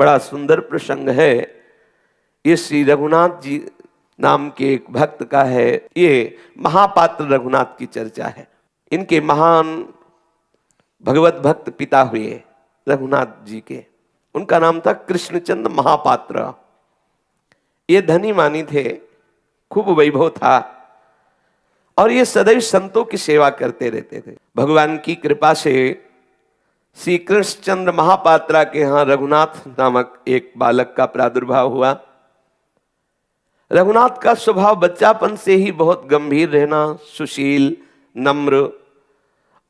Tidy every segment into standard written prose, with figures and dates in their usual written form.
बड़ा सुंदर प्रसंग है। ये श्री रघुनाथ जी नाम के एक भक्त का है। ये महापात्र रघुनाथ की चर्चा है। इनके महान भगवत भक्त पिता हुए रघुनाथ जी के, उनका नाम था कृष्णचंद्र महापात्र। ये धनी मानी थे, खूब वैभव था और ये सदैव संतों की सेवा करते रहते थे। भगवान की कृपा से श्री कृष्णचंद्र महापात्रा के यहाँ रघुनाथ नामक एक बालक का प्रादुर्भाव हुआ। रघुनाथ का स्वभाव बच्चापन से ही बहुत गंभीर रहना, सुशील, नम्र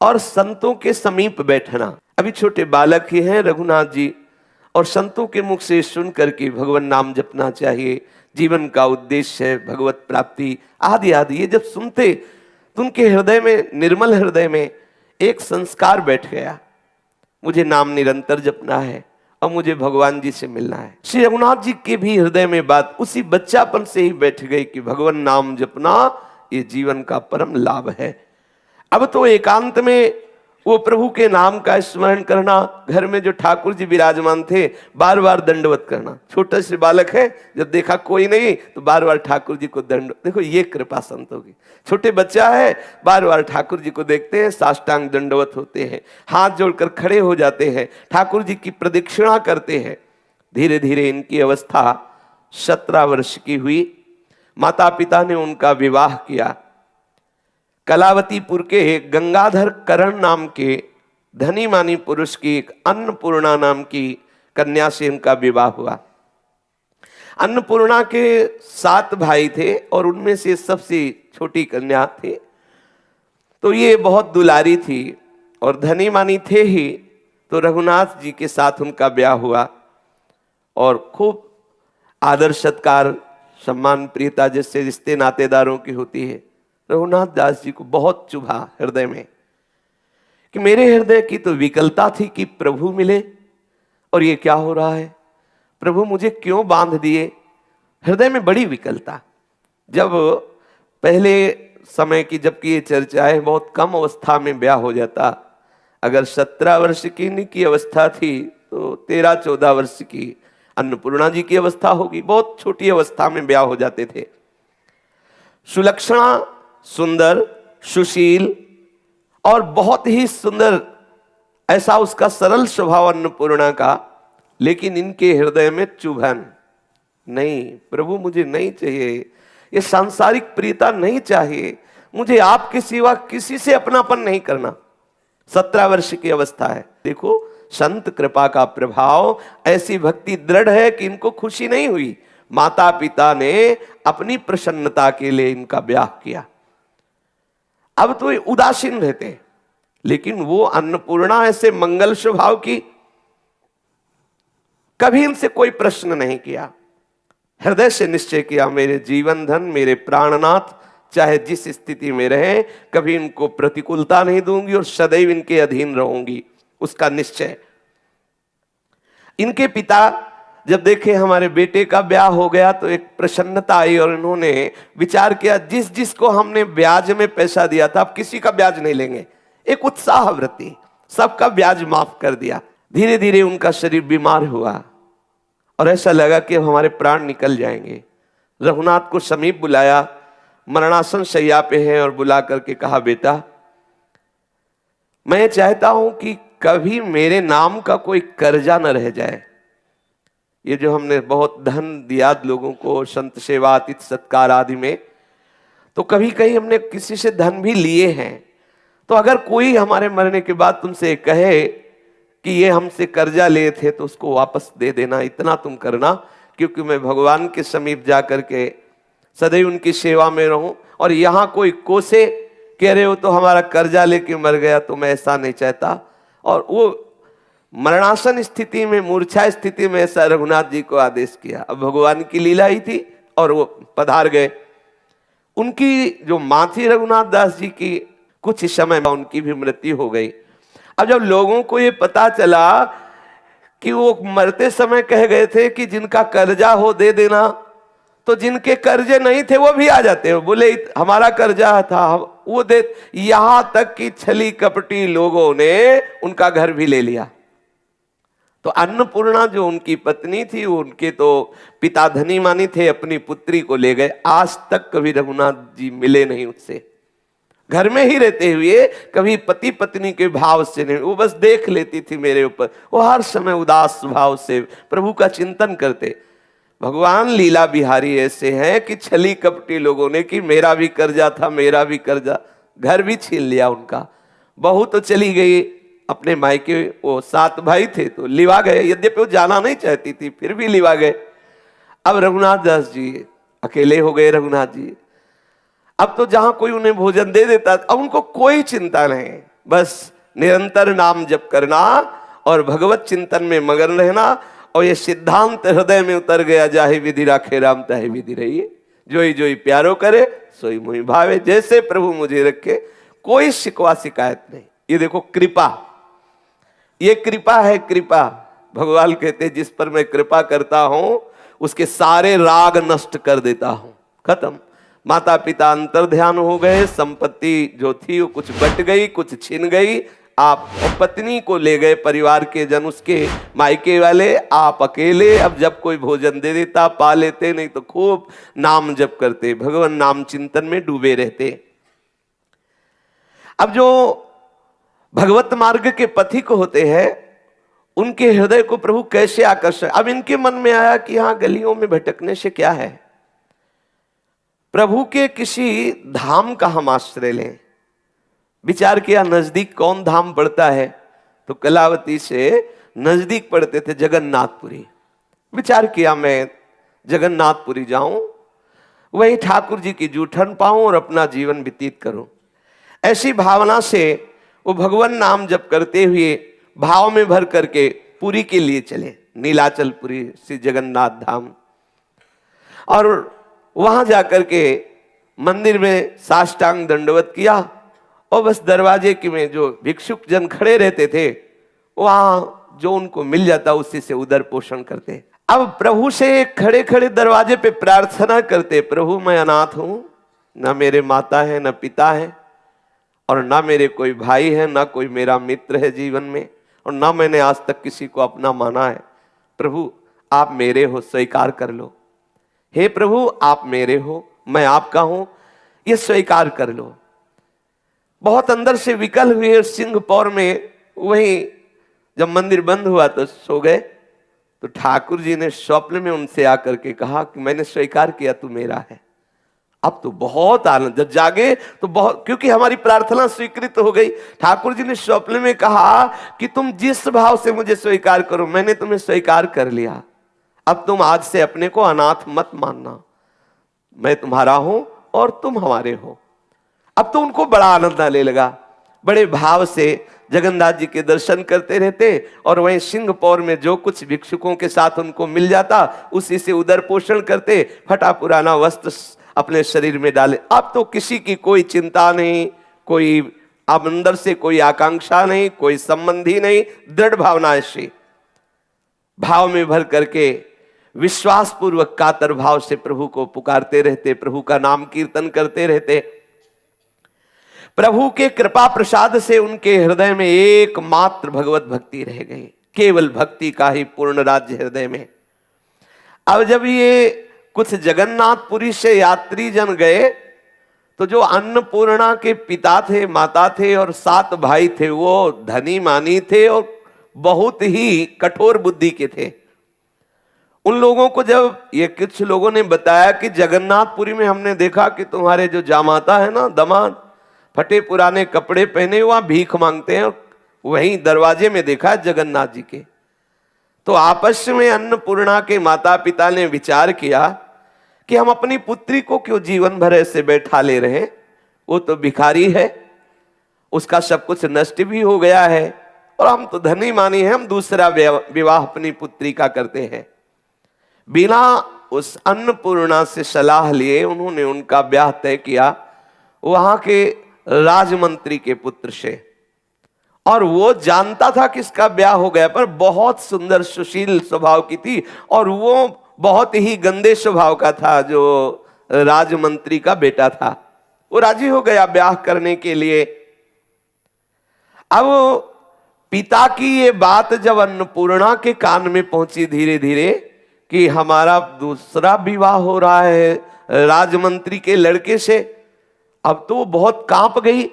और संतों के समीप बैठना। अभी छोटे बालक ही हैं रघुनाथ जी, और संतों के मुख से सुन करके भगवान नाम जपना चाहिए, जीवन का उद्देश्य है भगवत प्राप्ति आदि आदि। ये जब सुनते तो उनके हृदय में, निर्मल हृदय में एक संस्कार बैठ गया, मुझे नाम निरंतर जपना है और मुझे भगवान जी से मिलना है। श्री रघुनाथ जी के भी हृदय में बात उसी बच्चापन से ही बैठ गई कि भगवान नाम जपना ये जीवन का परम लाभ है। अब तो एकांत में वो प्रभु के नाम का स्मरण करना, घर में जो ठाकुर जी विराजमान थे बार बार दंडवत करना। छोटा से बालक है, जब देखा कोई नहीं तो बार बार ठाकुर जी को दंड। देखो ये कृपा संतों की। छोटे बच्चा है, बार बार ठाकुर जी को देखते हैं, साष्टांग दंडवत होते हैं, हाथ जोड़कर खड़े हो जाते हैं, ठाकुर जी की प्रदक्षिणा करते हैं। धीरे धीरे इनकी अवस्था 17 वर्ष की हुई। माता पिता ने उनका विवाह किया। कलावतीपुर के गंगाधर करण नाम के धनी मानी पुरुष की एक अन्नपूर्णा नाम की कन्या से उनका विवाह हुआ। अन्नपूर्णा के 7 भाई थे और उनमें से सबसे छोटी कन्या थी। तो ये बहुत दुलारी थी और धनी मानी थे ही, तो रघुनाथ जी के साथ उनका ब्याह हुआ और खूब आदर सत्कार, सम्मान, प्रियता जैसे रिश्ते नातेदारों की होती है। रघुनाथ दास जी को बहुत चुभा हृदय में कि मेरे हृदय की तो विकलता थी कि प्रभु मिले, और ये क्या हो रहा है, प्रभु मुझे क्यों बांध दिए। हृदय में बड़ी विकलता। जब पहले समय की जबकि ये चर्चा है, बहुत कम अवस्था में ब्याह हो जाता। अगर 17 वर्ष की इनकी अवस्था थी तो 13-14 वर्ष की अन्नपूर्णा जी की अवस्था होगी। बहुत छोटी अवस्था में ब्याह हो जाते थे। सुलक्षणा, सुंदर, सुशील और बहुत ही सुंदर, ऐसा उसका सरल स्वभाव अन्नपूर्णा का। लेकिन इनके हृदय में चुभन, नहीं प्रभु मुझे नहीं चाहिए, ये सांसारिक प्रियता नहीं चाहिए, मुझे आपके सिवा किसी से अपनापन नहीं करना। 17 वर्ष की अवस्था है। देखो संत कृपा का प्रभाव, ऐसी भक्ति दृढ़ है कि इनको खुशी नहीं हुई। माता पिता ने अपनी प्रसन्नता के लिए इनका ब्याह किया। अब तो ये उदासीन रहते, लेकिन वो अन्नपूर्णा ऐसे मंगल स्वभाव की, कभी इनसे कोई प्रश्न नहीं किया। हृदय से निश्चय किया, मेरे जीवन धन, मेरे प्राणनाथ चाहे जिस स्थिति में रहे, कभी इनको प्रतिकूलता नहीं दूंगी और सदैव इनके अधीन रहूंगी, उसका निश्चय। इनके पिता जब देखे हमारे बेटे का ब्याह हो गया तो एक प्रसन्नता आई और इन्होंने विचार किया, जिस जिसको हमने ब्याज में पैसा दिया था अब किसी का ब्याज नहीं लेंगे। एक उत्साह वृत्ति, सबका ब्याज माफ कर दिया। धीरे धीरे उनका शरीर बीमार हुआ और ऐसा लगा कि अब हमारे प्राण निकल जाएंगे। रघुनाथ को समीप बुलाया, मरणासन शैया पे है, और बुला करके कहा, बेटा मैं चाहता हूं कि कभी मेरे नाम का कोई कर्जा न रह जाए। ये जो हमने बहुत धन दिया लोगों को संत सेवा, अतिथि सत्कार आदि में, तो कभी कहीं हमने किसी से धन भी लिए हैं। तो अगर कोई हमारे मरने के बाद तुमसे कहे कि ये हमसे कर्जा लिए थे तो उसको वापस दे देना, इतना तुम करना, क्योंकि मैं भगवान के समीप जा करके सदैव उनकी सेवा में रहूं। और यहाँ कोई कोसे कह रहे हो तो हमारा कर्जा लेके मर गया, तो मैं ऐसा नहीं चाहता। और वो मरणासन स्थिति में, मूर्छा स्थिति में ऐसा रघुनाथ जी को आदेश किया। अब भगवान की लीला ही थी और वो पधार गए। उनकी जो मां थी रघुनाथ दास जी की, कुछ ही समय में उनकी भी मृत्यु हो गई। अब जब लोगों को ये पता चला कि वो मरते समय कह गए थे कि जिनका कर्जा हो दे देना, तो जिनके कर्जे नहीं थे वो भी आ जाते हैं, बोले हमारा कर्जा था वो दे। यहां तक कि छली कपटी लोगों ने उनका घर भी ले लिया। तो अन्नपूर्णा जो उनकी पत्नी थी, उनके तो पिता धनी मानी थे, अपनी पुत्री को ले गए। आज तक कभी रघुनाथ जी मिले नहीं उससे, घर में ही रहते हुए कभी पति पत्नी के भाव से नहीं, वो बस देख लेती थी मेरे ऊपर। वो हर समय उदास भाव से प्रभु का चिंतन करते। भगवान लीला बिहारी ऐसे हैं कि छली कपटी लोगों ने कि मेरा भी कर्जा था, मेरा भी कर्जा, घर भी छीन लिया उनका। बहू तो चली गई अपने मायके, वो 7 भाई थे तो लिवा गए, यद्यपि वो जाना नहीं चाहती थी फिर भी लिवा गए। अब रघुनाथ दास जी अकेले हो गए। रघुनाथ जी अब तो जहां कोई उन्हें भोजन दे देता, अब उनको कोई चिंता नहीं, बस निरंतर नाम जप करना और भगवत चिंतन में मगन रहना। और ये सिद्धांत हृदय में उतर गया, जाहे विधि राखे राम ताहे विधि रहिए, जोई जोई प्यारो करे सोई मोहि भावे। जैसे प्रभु मुझे रखे, कोई शिकवा शिकायत नहीं। ये देखो कृपा, ये कृपा है। कृपा भगवान कहते जिस पर मैं कृपा करता हूं उसके सारे राग नष्ट कर देता हूं, खत्म। माता पिता अंतर ध्यान हो गए, संपत्ति जो थी वो कुछ बट गई, कुछ छिन गई। आप पत्नी को ले गए परिवार के जन, उसके मायके वाले, आप अकेले। अब जब कोई भोजन दे देता पा लेते, नहीं तो खूब नाम जप करते, भगवान नाम चिंतन में डूबे रहते। अब जो भगवत मार्ग के पथिक होते हैं उनके हृदय को प्रभु कैसे आकर्षण। अब इनके मन में आया कि हाँ, गलियों में भटकने से क्या है, प्रभु के किसी धाम का हम आश्रय लें। विचार किया नजदीक कौन धाम पड़ता है, तो कलावती से नजदीक पड़ते थे जगन्नाथपुरी। विचार किया मैं जगन्नाथपुरी जाऊं, वही ठाकुर जी की जूठन पाऊं और अपना जीवन व्यतीत करूं। ऐसी भावना से वो भगवान नाम जप करते हुए भाव में भर करके पुरी के लिए चले, नीलाचलपुरी श्री जगन्नाथ धाम। और वहां जाकर के मंदिर में साष्टांग दंडवत किया और बस दरवाजे के में जो भिक्षुक जन खड़े रहते थे वहां जो उनको मिल जाता उसी से उदर पोषण करते। अब प्रभु से खड़े खड़े दरवाजे पे प्रार्थना करते, प्रभु मैं अनाथ हूं, ना मेरे माता है, ना पिता है, और ना मेरे कोई भाई है, ना कोई मेरा मित्र है जीवन में, और ना मैंने आज तक किसी को अपना माना है। प्रभु आप मेरे हो, स्वीकार कर लो। हे प्रभु आप मेरे हो, मैं आपका हूं, ये स्वीकार कर लो। बहुत अंदर से विकल हुए सिंहपौर में, वहीं जब मंदिर बंद हुआ तो सो गए। तो ठाकुर जी ने स्वप्न में उनसे आकर के कहा कि मैंने स्वीकार किया, तू मेरा है। अब तो बहुत आनंद, जब जागे तो बहुत, क्योंकि हमारी प्रार्थना स्वीकृत हो गई। ठाकुर जी ने स्वप्न में कहा कि तुम जिस भाव से मुझे स्वीकार करो, मैंने तुम्हें स्वीकार कर लिया। अब तुम आज से अपने को अनाथ मत मानना, मैं तुम्हारा हूं और तुम हमारे हो। अब तो उनको बड़ा आनंद आने लगा, बड़े भाव से जगन्नाथ जी के दर्शन करते रहते। और वहीं सिंहपौर में जो कुछ भिक्षुकों के साथ उनको मिल जाता उसी से उदर पोषण करते, फटा पुराना वस्त्र अपने शरीर में डाले। अब तो किसी की कोई चिंता नहीं, कोई अब अंदर से कोई आकांक्षा नहीं, कोई संबंधी नहीं, दृढ़ भावना ऐसी भाव में भर करके विश्वास पूर्वक कातर भाव से प्रभु को पुकारते रहते, प्रभु का नाम कीर्तन करते रहते। प्रभु के कृपा प्रसाद से उनके हृदय में एकमात्र भगवत भक्ति रह गई, केवल भक्ति का ही पूर्ण राज्य हृदय में। अब जब ये कुछ जगन्नाथपुरी से यात्री जन गए तो जो अन्नपूर्णा के पिता थे, माता थे और 7 भाई थे, वो धनी मानी थे और बहुत ही कठोर बुद्धि के थे। उन लोगों को जब ये कुछ लोगों ने बताया कि जगन्नाथपुरी में हमने देखा कि तुम्हारे जो जामाता है ना, दामाद, फटे पुराने कपड़े पहने हुआ भीख मांगते हैं, वहीं दरवाजे में देखा जगन्नाथ जी के। तो आपस में अन्नपूर्णा के माता पिता ने विचार किया कि हम अपनी पुत्री को क्यों जीवन भर ऐसे बैठा ले रहे हैं, वो तो भिखारी है, उसका सब कुछ नष्ट भी हो गया है, और हम तो धनी मानी है, हम दूसरा विवाह अपनी पुत्री का करते हैं। बिना उस अन्नपूर्णा से सलाह लिए उन्होंने उनका ब्याह तय किया वहां के राजमंत्री के पुत्र से। और वो जानता था कि इसका ब्याह हो गया, पर बहुत सुंदर सुशील स्वभाव की थी और वो बहुत ही गंदे स्वभाव का था जो राजमंत्री का बेटा था। वो राजी हो गया ब्याह करने के लिए। अब पिता की ये बात जब अन्नपूर्णा के कान में पहुंची धीरे धीरे कि हमारा दूसरा विवाह हो रहा है राजमंत्री के लड़के से, अब तो वो बहुत कांप गई।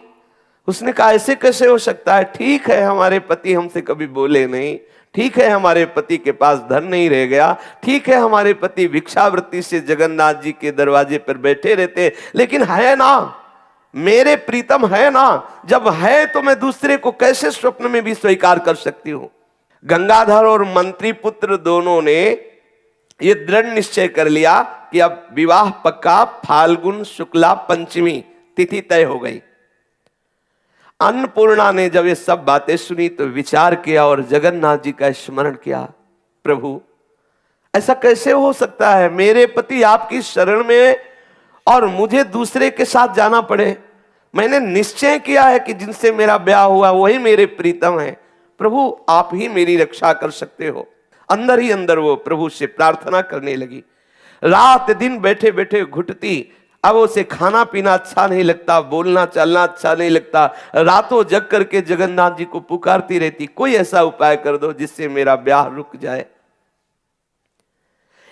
उसने कहा ऐसे कैसे हो सकता है? ठीक है हमारे पति हमसे कभी बोले नहीं, ठीक है हमारे पति के पास धन नहीं रह गया, ठीक है हमारे पति भिक्षावृत्ति से जगन्नाथ जी के दरवाजे पर बैठे रहते, लेकिन है ना मेरे प्रीतम, है ना। जब है तो मैं दूसरे को कैसे स्वप्न में भी स्वीकार कर सकती हूं। गंगाधर और मंत्री पुत्र दोनों ने ये दृढ़ निश्चय कर लिया कि अब विवाह पक्का, फाल्गुन शुक्ला पंचमी तिथि तय हो गई। अन्नपूर्णा ने जब ये सब बातें सुनी तो विचार किया और जगन्नाथ जी का स्मरण किया, प्रभु ऐसा कैसे हो सकता है, मेरे पति आपकी शरण में और मुझे दूसरे के साथ जाना पड़े। मैंने निश्चय किया है कि जिनसे मेरा ब्याह हुआ वही मेरे प्रीतम है, प्रभु आप ही मेरी रक्षा कर सकते हो। अंदर ही अंदर वो प्रभु से प्रार्थना करने लगी। रात दिन बैठे बैठे घुटती, अब उसे खाना पीना अच्छा नहीं लगता, बोलना चलना अच्छा नहीं लगता, रातों जग करके जगन्नाथ जी को पुकारती रहती, कोई ऐसा उपाय कर दो जिससे मेरा ब्याह रुक जाए।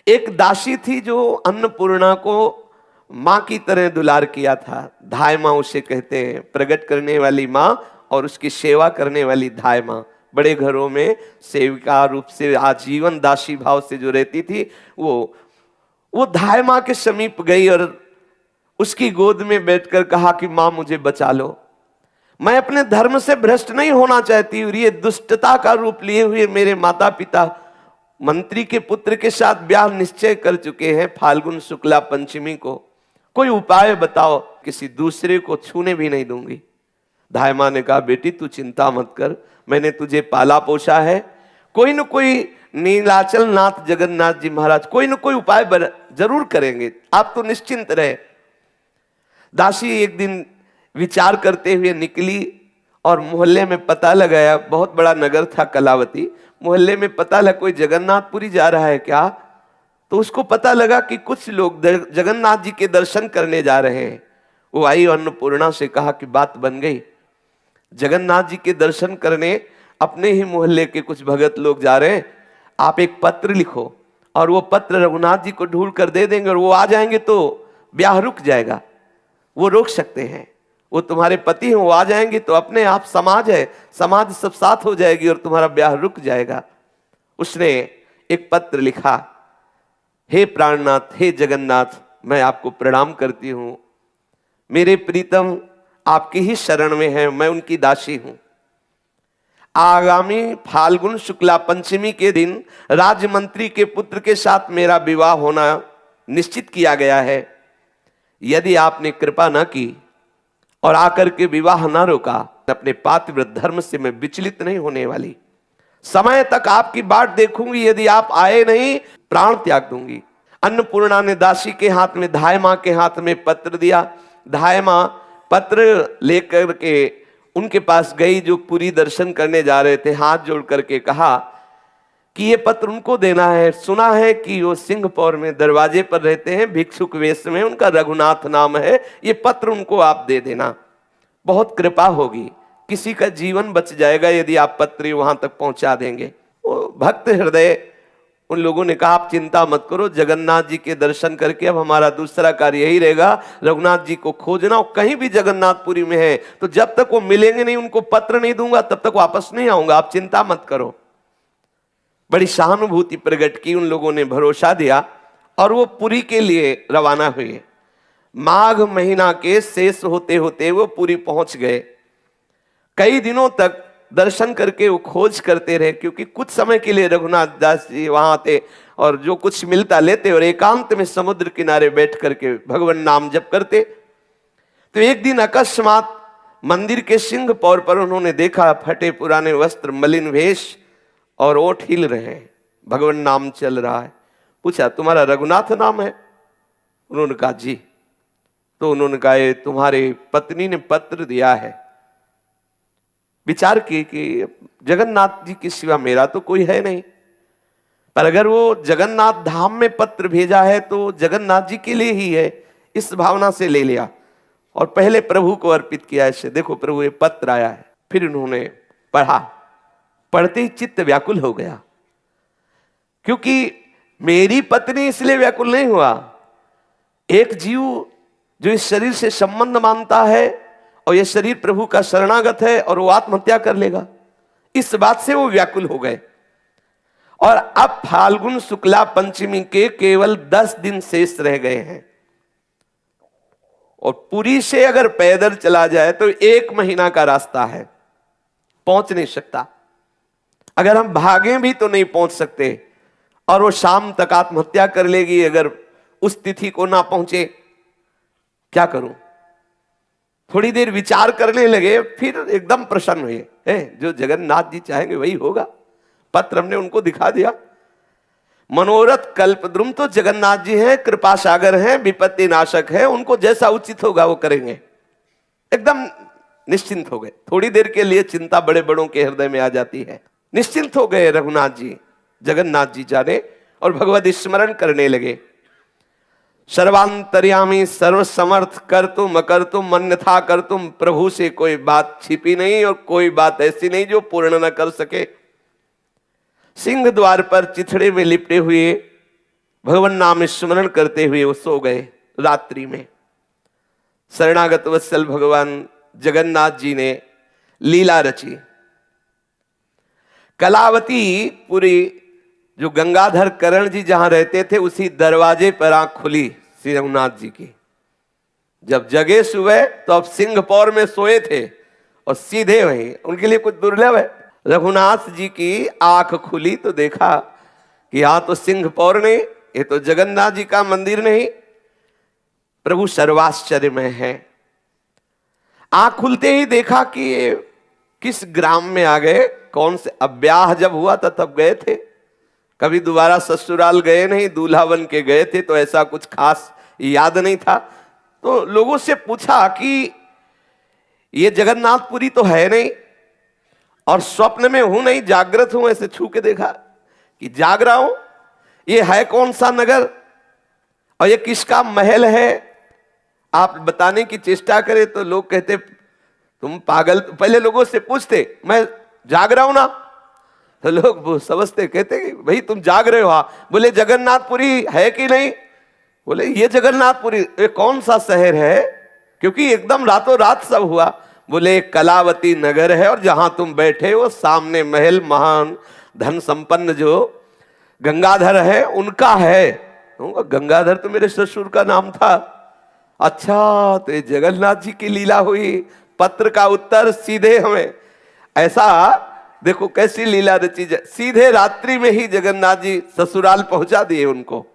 एक दासी थी जो अन्नपूर्णा को मां की तरह दुलार किया था, धाय मां उसे कहते हैं, प्रकट करने वाली मां और उसकी सेवा करने वाली धाय मां। बड़े घरों में सेविका रूप से आजीवन दासी भाव से जो रहती थी वो धाय मां के समीप गई और उसकी गोद में बैठकर कहा कि मां मुझे बचा लो, मैं अपने धर्म से भ्रष्ट नहीं होना चाहती हूँ। ये दुष्टता का रूप लिए हुए मेरे माता पिता मंत्री के पुत्र के साथ ब्याह निश्चय कर चुके हैं फाल्गुन शुक्ला पंचमी को, कोई उपाय बताओ, किसी दूसरे को छूने भी नहीं दूंगी। धाय मां ने कहा बेटी तू चिंता मत कर, मैंने तुझे पाला पोसा है, कोई न कोई नीलाचल नाथ जगन्नाथ जी महाराज कोई न कोई उपाय जरूर करेंगे, आप तो निश्चिंत रहे। दासी एक दिन विचार करते हुए निकली और मोहल्ले में पता लगाया, बहुत बड़ा नगर था कलावती, मोहल्ले में पता लगा कोई जगन्नाथपुरी जा रहा है क्या, तो उसको पता लगा कि कुछ लोग जगन्नाथ जी के दर्शन करने जा रहे हैं। वो आई और अन्नपूर्णा से कहा कि बात बन गई, जगन्नाथ जी के दर्शन करने अपने ही मोहल्ले के कुछ भगत लोग जा रहे हैं, आप एक पत्र लिखो और वो पत्र रघुनाथ जी को ढूंढ कर दे देंगे और वो आ जाएंगे तो ब्याह रुक जाएगा। वो रोक सकते हैं, वो तुम्हारे पति हैं, वो आ जाएंगे तो अपने आप समाज है, समाज सब साथ हो जाएगी और तुम्हारा ब्याह रुक जाएगा। उसने एक पत्र लिखा, हे प्राणनाथ, हे जगन्नाथ, मैं आपको प्रणाम करती हूं, मेरे प्रीतम आपकी ही शरण में है, मैं उनकी दासी हूं। आगामी फाल्गुन शुक्ला पंचमी के दिन राजमंत्री के पुत्र के साथ मेरा विवाह होना निश्चित किया गया है। यदि आपने कृपा न की और आकर के विवाह न रोका, अपने पातिव्रत धर्म से मैं विचलित नहीं होने वाली, समय तक आपकी बाट देखूंगी, यदि आप आए नहीं प्राण त्याग दूंगी। अन्नपूर्णा ने दासी के हाथ में, धाय मां के हाथ में पत्र दिया। धाय मां पत्र लेकर के उनके पास गई जो पूरी दर्शन करने जा रहे थे, हाथ जोड़ करके कहा कि ये पत्र उनको देना है, सुना है कि वो सिंहपौर में दरवाजे पर रहते हैं भिक्षुक वेश में, उनका रघुनाथ नाम है, ये पत्र उनको आप दे देना, बहुत कृपा होगी, किसी का जीवन बच जाएगा यदि आप पत्र वहां तक पहुंचा देंगे। वो भक्त हृदय उन लोगों ने कहा आप चिंता मत करो, जगन्नाथ जी के दर्शन करके अब हमारा दूसरा कार्य यही रहेगा, रघुनाथ जी को खोजना, कहीं भी जगन्नाथपुरी में है तो जब तक वो मिलेंगे नहीं, उनको पत्र नहीं दूंगा तब तक वापस नहीं आऊंगा, आप चिंता मत करो। बड़ी सहानुभूति प्रकट की, उन लोगों ने भरोसा दिया और वो पुरी के लिए रवाना हुए। माघ महीना के शेष होते होते वो पुरी पहुंच गए। कई दिनों तक दर्शन करके वो खोज करते रहे, क्योंकि कुछ समय के लिए रघुनाथ दास जी वहां आते और जो कुछ मिलता लेते और एकांत में समुद्र किनारे बैठ करके भगवान नाम जप करते। तो एक दिन अकस्मात मंदिर के सिंह पौर पर उन्होंने देखा फटे पुराने वस्त्र, मलिन वेश और ओठ हिल रहे हैं, भगवान नाम चल रहा है। पूछा तुम्हारा रघुनाथ नाम है? उन्होंने कहा जी। तो उन्होंने कहा तुम्हारे पत्नी ने पत्र दिया है। विचार किए कि जगन्नाथ जी के सिवा मेरा तो कोई है नहीं, पर अगर वो जगन्नाथ धाम में पत्र भेजा है तो जगन्नाथ जी के लिए ही है, इस भावना से ले लिया और पहले प्रभु को अर्पित किया। ऐसे देखो प्रभु ये पत्र आया है। फिर उन्होंने पढ़ा पढ़ते ही चित्त व्याकुल हो गया, क्योंकि मेरी पत्नी इसलिए व्याकुल नहीं हुआ। एक जीव जो इस शरीर से संबंध मानता है और यह शरीर प्रभु का शरणागत है और वो आत्महत्या कर लेगा, इस बात से वो व्याकुल हो गए। और अब फाल्गुन शुक्ला पंचमी के केवल 10 दिन शेष रह गए हैं, और पुरी से अगर पैदल चला जाए तो 1 महीना का रास्ता है, पहुंच नहीं सकता। अगर हम भागें भी तो नहीं पहुंच सकते, और वो शाम तक आत्महत्या कर लेगी अगर उस तिथि को ना पहुंचे। क्या करूं? थोड़ी देर विचार करने लगे, फिर एकदम प्रसन्न हुए। जो जगन्नाथ जी चाहेंगे वही होगा। पत्र हमने उनको दिखा दिया। मनोरथ कल्पद्रुम तो जगन्नाथ जी हैं, कृपा सागर हैं, विपत्ति नाशक है, उनको जैसा उचित होगा वो करेंगे। एकदम निश्चिंत हो गए। थोड़ी देर के लिए चिंता बड़े बड़ों के हृदय में आ जाती है। निश्चिंत हो गए रघुनाथ जी, जगन्नाथ जी जाने, और भगवत स्मरण करने लगे। सर्वांतर्यामी सर्वसमर्थ कर तुम अकर तुम अन्यथा कर तुम, प्रभु से कोई बात छिपी नहीं और कोई बात ऐसी नहीं जो पूर्ण न कर सके। सिंह द्वार पर चिथड़े में लिपटे हुए भगवान नाम स्मरण करते हुए वो सो गए। रात्रि में शरणागत वत्सल भगवान जगन्नाथ जी ने लीला रची। कलावती पूरी जो गंगाधर करण जी जहां रहते थे उसी दरवाजे पर आंख खुली श्री रघुनाथ जी की। जब जगे सुबह तो अब सिंहपौर में सोए थे और सीधे वहीं, उनके लिए कुछ दुर्लभ है। रघुनाथ जी की आंख खुली तो देखा कि यहां तो सिंहपौर नहीं, ये तो जगन्नाथ जी का मंदिर नहीं, प्रभु सर्वाश्चर्य में है। आंख खुलते ही देखा कि ये किस ग्राम में आ गए, कौन से, अब ब्याह जब हुआ था तब गए थे, कभी दोबारा ससुराल गए नहीं, दूल्हा बन के गए थे, तो ऐसा कुछ खास याद नहीं था। तो लोगों से पूछा कि ये जगन्नाथपुरी तो है नहीं, और स्वप्न में हूं नहीं, जागृत हूं, ऐसे छू के देखा कि जाग रहा हूं, ये है कौन सा नगर और ये किसका महल है। आप बताने की चेष्टा करें तो लोग कहते तुम पागल। पहले लोगों से पूछते, मैं जाग रहा हूं ना, तो लोग वो समझते, कहते कि भाई तुम जाग रहे हो। हाँ, बोले जगन्नाथपुरी है कि नहीं, बोले ये जगन्नाथपुरी ये कौन सा शहर है, क्योंकि एकदम रातों रात सब हुआ। बोले कलावती नगर है, और जहां तुम बैठे हो सामने महल महान धन संपन्न जो गंगाधर है उनका है। गंगाधर तो मेरे ससुर का नाम था। अच्छा, तो ये जगन्नाथ जी की लीला हुई। पत्र का उत्तर सीधे हमें, ऐसा देखो कैसी लीला रची, सीधे रात्रि में ही जगन्नाथ जी ससुराल पहुंचा दिए उनको।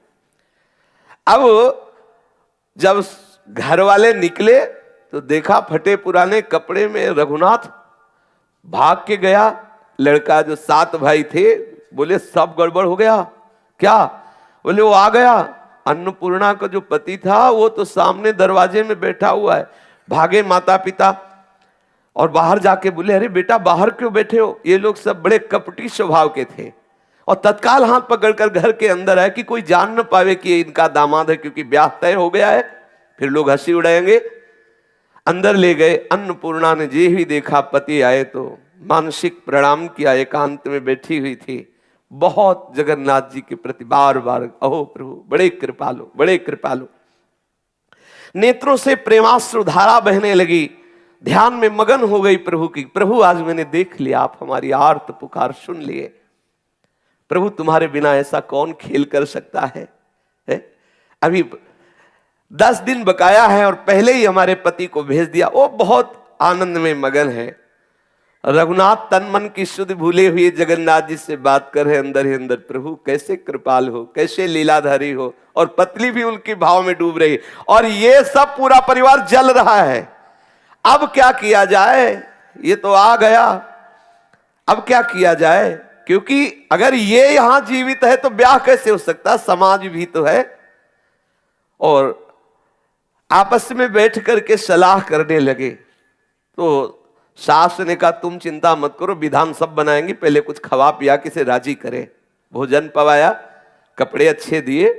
अब जब घर वाले निकले तो देखा फटे पुराने कपड़े में रघुनाथ भाग के गया। लड़का जो 7 भाई थे बोले सब गड़बड़ हो गया। क्या? बोले वो आ गया, अन्नपूर्णा का जो पति था वो तो सामने दरवाजे में बैठा हुआ है। भागे माता पिता और बाहर जाके बोले अरे बेटा बाहर क्यों बैठे हो। ये लोग सब बड़े कपटी स्वभाव के थे और तत्काल हाथ पकड़कर घर के अंदर आए कि कोई जान न पावे कि ये इनका दामाद है, क्योंकि ब्याह तय हो गया है, फिर लोग हंसी उड़ाएंगे। अंदर ले गए। अन्नपूर्णा ने जे ही देखा पति आए तो मानसिक प्रणाम किया, एकांत में बैठी हुई थी। बहुत जगन्नाथ जी के प्रति बार बार अहो प्रभु बड़े कृपालु, बड़े कृपालु। नेत्रों से प्रेमाश्रु धारा बहने लगी। ध्यान में मगन हो गई प्रभु की। प्रभु आज मैंने देख लिया, आप हमारी आर्त पुकार सुन लिए। प्रभु तुम्हारे बिना ऐसा कौन खेल कर सकता है? अभी 10 दिन बकाया है और पहले ही हमारे पति को भेज दिया। वो बहुत आनंद में मगन है। रघुनाथ तन मन की शुद्ध भूले हुए जगन्नाथ जी से बात कर रहे अंदर ही अंदर, प्रभु कैसे कृपाल हो, कैसे लीलाधारी हो। और पत्नी भी उनके भाव में डूब रही, और ये सब पूरा परिवार जल रहा है। अब क्या किया जाए, ये तो आ गया, अब क्या किया जाए, क्योंकि अगर ये यहां जीवित है तो ब्याह कैसे हो सकता, समाज भी तो है। और आपस में बैठ करके सलाह करने लगे। तो सास ने कहा तुम चिंता मत करो, विधान सब बनाएंगे, पहले कुछ खवा पिया के से राजी करे। भोजन पवाया, कपड़े अच्छे दिए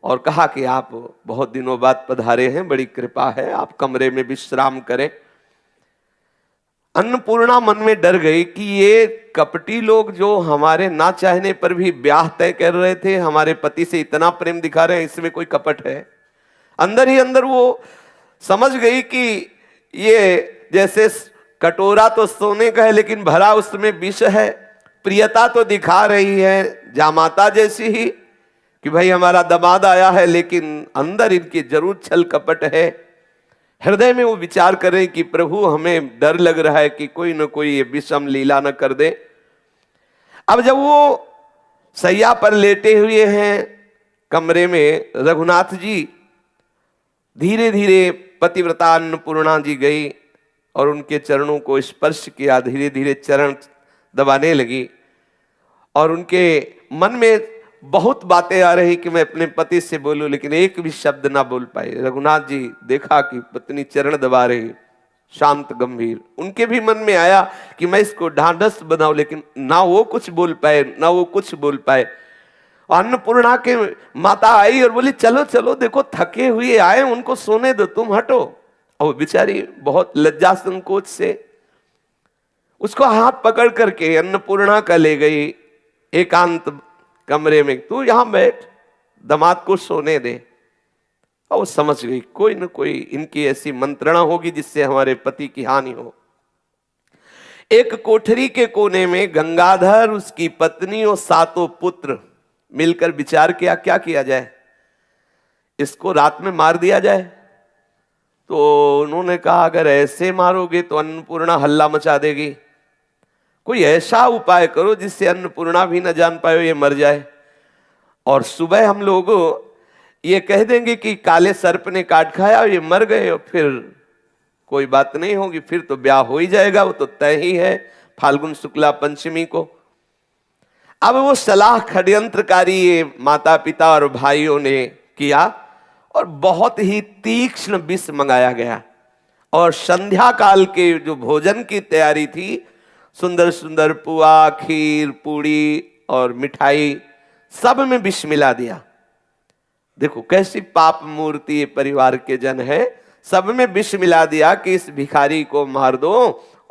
और कहा कि आप बहुत दिनों बाद पधारे हैं, बड़ी कृपा है, आप कमरे में विश्राम करें। अन्नपूर्णा मन में डर गई कि ये कपटी लोग जो हमारे ना चाहने पर भी ब्याह तय कर रहे थे, हमारे पति से इतना प्रेम दिखा रहे हैं, इसमें कोई कपट है। अंदर ही अंदर वो समझ गई कि ये जैसे कटोरा तो सोने का है लेकिन भरा उसमें विष है। प्रियता तो दिखा रही है जामाता जैसी ही कि भाई हमारा दामाद आया है, लेकिन अंदर इनकी जरूर छल कपट है। हृदय में वो विचार करें कि प्रभु हमें डर लग रहा है कि कोई न कोई ये विषम लीला न कर दे। अब जब वो सैया पर लेटे हुए हैं कमरे में, रघुनाथ जी धीरे धीरे पतिव्रता अन्नपूर्णा जी गई और उनके चरणों को स्पर्श किया, धीरे धीरे चरण दबाने लगी और उनके मन में बहुत बातें आ रही कि मैं अपने पति से बोलूं, लेकिन एक भी शब्द ना बोल पाए। रघुनाथ जी देखा कि पत्नी चरण दबा रही, शांत गंभीर। उनके भी मन में आया कि मैं इसको ढांढस बनाऊं, लेकिन ना वो कुछ बोल पाए ना वो कुछ बोल पाए। अन्नपूर्णा के माता आई और बोली चलो चलो, देखो थके हुए आए, उनको सोने दो, तुम हटो। और बेचारी बहुत लज्जा संकोच से उसको हाथ पकड़ करके अन्नपूर्णा का ले गई एकांत कमरे में, तू यहां बैठ, दामाद को सोने दे। और वो समझ गई कोई न कोई इनकी ऐसी मंत्रणा होगी जिससे हमारे पति की हानि हो। एक कोठरी के कोने में गंगाधर, उसकी पत्नी और 7 पुत्र मिलकर विचार किया क्या किया जाए, इसको रात में मार दिया जाए। तो उन्होंने कहा अगर ऐसे मारोगे तो अन्नपूर्णा हल्ला मचा देगी, कोई ऐसा उपाय करो जिससे अन्नपूर्णा भी न जान पाए ये मर जाए, और सुबह हम लोग ये कह देंगे कि काले सर्प ने काट खाया और ये मर गए, और फिर कोई बात नहीं होगी, फिर तो ब्याह हो ही जाएगा, वो तो तय ही है फाल्गुन शुक्ला पंचमी को। अब वो सलाह षड्यंत्रकारी माता पिता और भाइयों ने किया और बहुत ही तीक्ष्ण विष मंगाया गया, और संध्या काल के जो भोजन की तैयारी थी, सुंदर सुंदर पुआ, खीर, पूड़ी और मिठाई, सब में विष मिला दिया। देखो कैसी पाप मूर्ति ये परिवार के जन है, सब में विष मिला दिया कि इस भिखारी को मार दो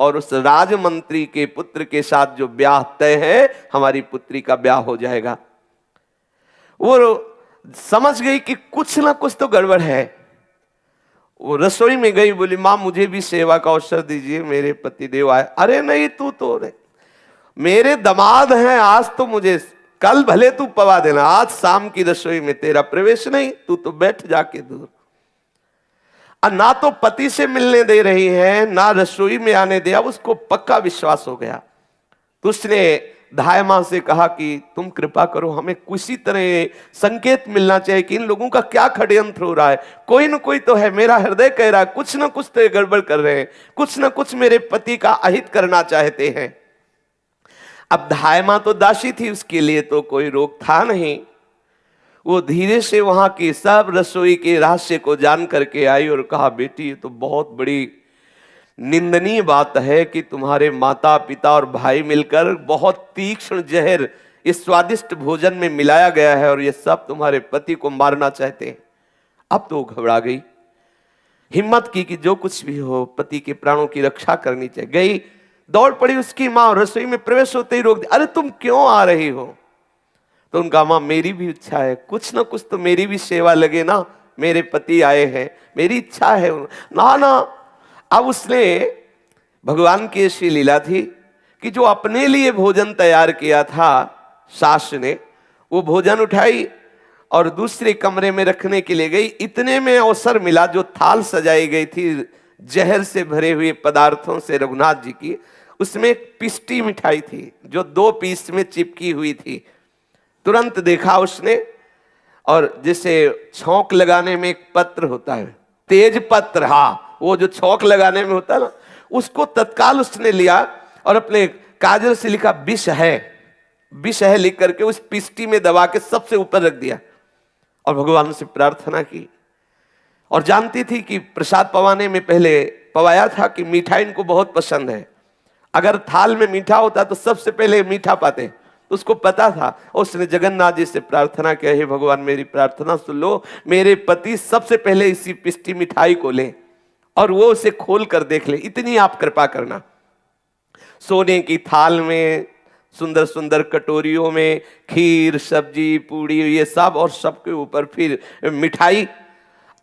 और उस राजमंत्री के पुत्र के साथ जो ब्याह तय है, हमारी पुत्री का ब्याह हो जाएगा। वो समझ गई कि कुछ ना कुछ तो गड़बड़ है। वो रसोई में गई, बोली माँ मुझे भी सेवा का अवसर दीजिए, मेरे पति देव आए। अरे नहीं, तू तो रे मेरे दामाद हैं, आज तो मुझे, कल भले तू पवा देना, आज शाम की रसोई में तेरा प्रवेश नहीं, तू तो बैठ जाके दूर। ना तो पति से मिलने दे रही है ना रसोई में आने दिया। उसको पक्का विश्वास हो गया तो उसने धाय मां से कहा कि तुम कृपा करो, हमें किसी तरह संकेत मिलना चाहिए कि इन लोगों का क्या षड्यंत्र हो रहा है, कोई न कोई तो है। मेरा हृदय कह रहा है कुछ न कुछ तो ये गड़बड़ कर रहे हैं, कुछ न कुछ मेरे पति का अहित करना चाहते हैं। अब धाय मां तो दासी थी, उसके लिए तो कोई रोक था नहीं। वो धीरे से वहां की सब रसोई के रहस्य को जान करके आई और कहा बेटी ये तो बहुत बड़ी निंदनीय बात है कि तुम्हारे माता पिता और भाई मिलकर बहुत तीक्ष्ण जहर इस स्वादिष्ट भोजन में मिलाया गया है और ये सब तुम्हारे पति को मारना चाहते हैं। अब तो घबरा गई, हिम्मत की कि जो कुछ भी हो पति के प्राणों की रक्षा करनी चाहिए। गई, दौड़ पड़ी उसकी माँ, रसोई में प्रवेश होते ही रोक दिया। अरे तुम क्यों आ रही हो? तो उनका माँ मेरी भी इच्छा है, कुछ ना कुछ तो मेरी भी सेवा लगे ना, मेरे पति आए हैं, मेरी इच्छा है ना ना। अब उसने, भगवान की ऐसी लीला थी कि जो अपने लिए भोजन तैयार किया था सास ने, वो भोजन उठाई और दूसरे कमरे में रखने के लिए गई। इतने में अवसर मिला, जो थाल सजाई गई थी जहर से भरे हुए पदार्थों से रघुनाथ जी की, उसमें एक पिष्टी मिठाई थी जो 2 पीस में चिपकी हुई थी। तुरंत देखा उसने, और जैसे छौंक लगाने में एक पत्र होता है, तेज पत्र, हाँ वो जो छौंक लगाने में होता है ना, उसको तत्काल उसने लिया और अपने काजल से लिखा विष है, विष है लिख करके उस पिष्टी में दबा के सबसे ऊपर रख दिया और भगवान से प्रार्थना की। और जानती थी कि प्रसाद पवाने में पहले पवाया था कि मीठा इनको बहुत पसंद है, अगर थाल में मीठा होता तो सबसे पहले मीठा पाते, तो उसको पता था। उसने जगन्नाथ जी से प्रार्थना किया, हे भगवान मेरी प्रार्थना सुन लो, मेरे पति सबसे पहले इसी पिष्टी मिठाई को ले और वो उसे खोल कर देख ले, इतनी आप कृपा करना। सोने की थाल में, सुंदर सुंदर कटोरियों में खीर, सब्जी, पूड़ी, ये सब, और सबके ऊपर फिर मिठाई।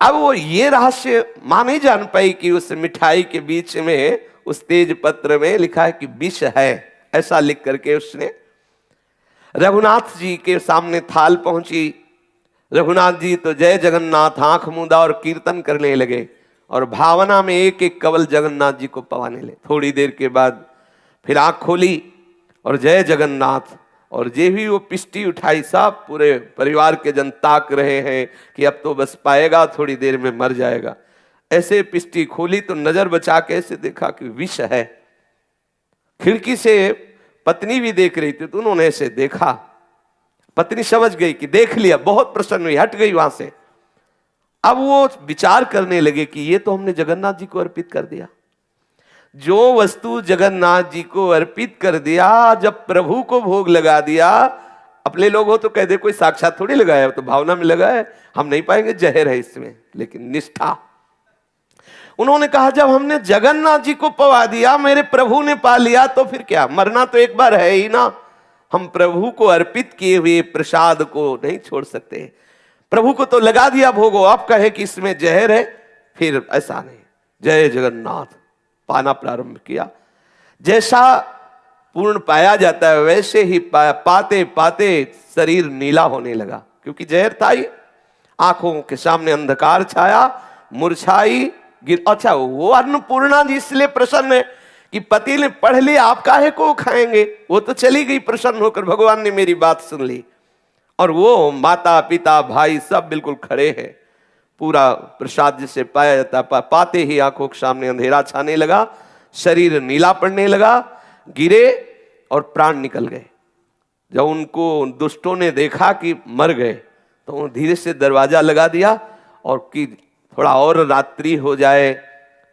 अब वो ये रहस्य मां नहीं जान पाई कि उस मिठाई के बीच में, उस तेज पत्र में लिखा है कि विष है। ऐसा लिख करके उसने रघुनाथ जी के सामने थाल पहुंची। रघुनाथ जी तो जय जगन्नाथ आंख मूंदा और कीर्तन करने लगे, और भावना में एक एक कवल जगन्नाथ जी को पवाने लगे। थोड़ी देर के बाद फिर आंख खोली और जय जगन्नाथ, और जे भी वो पिष्टी उठाई, सब पूरे परिवार के जन ताक रहे हैं कि अब तो बस पाएगा, थोड़ी देर में मर जाएगा। ऐसे पिष्टी खोली तो नजर बचा के ऐसे देखा कि विष है। खिड़की से पत्नी भी देख रही थी तो उन्होंने ऐसे देखा। पत्नी समझ गई कि देख लिया, बहुत प्रसन्न हुई, हट गई वहां से। अब वो विचार करने लगे कि ये तो हमने जगन्नाथ जी को अर्पित कर दिया। जो वस्तु जगन्नाथ जी को अर्पित कर दिया, जब प्रभु को भोग लगा दिया, अपने लोग हो तो कह दे कोई साक्षात थोड़ी लगाया, तो भावना में लगा है, हम नहीं पाएंगे, जहर है इसमें। लेकिन निष्ठा, उन्होंने कहा जब हमने जगन्नाथ जी को पवा दिया, मेरे प्रभु ने पा लिया, तो फिर क्या, मरना तो एक बार है ही ना। हम प्रभु को अर्पित किए हुए प्रसाद को नहीं छोड़ सकते। प्रभु को तो लगा दिया भोगो, आप कहे कि इसमें जहर है, फिर ऐसा नहीं। जय जगन्नाथ पाना प्रारंभ किया। जैसा पूर्ण पाया जाता है वैसे ही पाते पाते शरीर नीला होने लगा, क्योंकि जहर था ही। आंखों के सामने अंधकार छाया, मुरझाई गिर। अच्छा, वो अन्नपूर्णा जी इसलिए प्रसन्न है कि पति ने पढ़ लिया, आप काहे को खाएंगे, वो तो चली गई प्रसन्न होकर, भगवान ने मेरी बात सुन ली। और वो माता पिता भाई सब बिल्कुल खड़े हैं। पूरा प्रसाद जिसे पाया जाता, पाते ही आंखों के सामने अंधेरा छाने लगा, शरीर नीला पड़ने लगा, गिरे और प्राण निकल गए। जब उनको दुष्टों ने देखा कि मर गए तो धीरे से दरवाजा लगा दिया, और कि थोड़ा और रात्रि हो जाए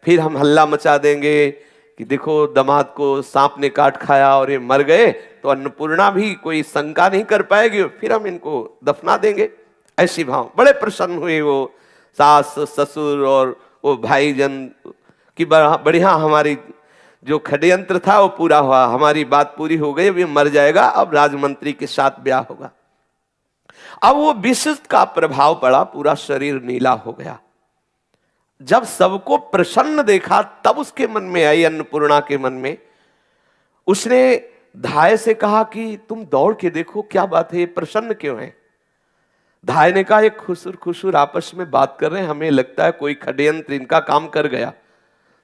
फिर हम हल्ला मचा देंगे कि देखो दामाद को सांप ने काट खाया और ये मर गए, तो अन्नपूर्णा भी कोई शंका नहीं कर पाएगी, फिर हम इनको दफना देंगे। ऐसी भाव बड़े प्रसन्न हुए वो सास ससुर और वो भाईजन की, बढ़िया हमारी जो षड्यंत्र था वो पूरा हुआ, हमारी बात पूरी हो गई, अभी मर जाएगा, अब राजमंत्री के साथ ब्याह होगा। अब वो विष का प्रभाव पड़ा, पूरा शरीर नीला हो गया। जब सबको प्रसन्न देखा तब उसके मन में आई, अन्नपूर्णा के मन में, उसने धाय से कहा कि तुम दौड़ के देखो क्या बात है, ये प्रसन्न क्यों है। धाय ने कहा ये खुसुर खुसुर आपस में बात कर रहे हैं, हमें लगता है कोई षड्यंत्र इनका काम कर गया।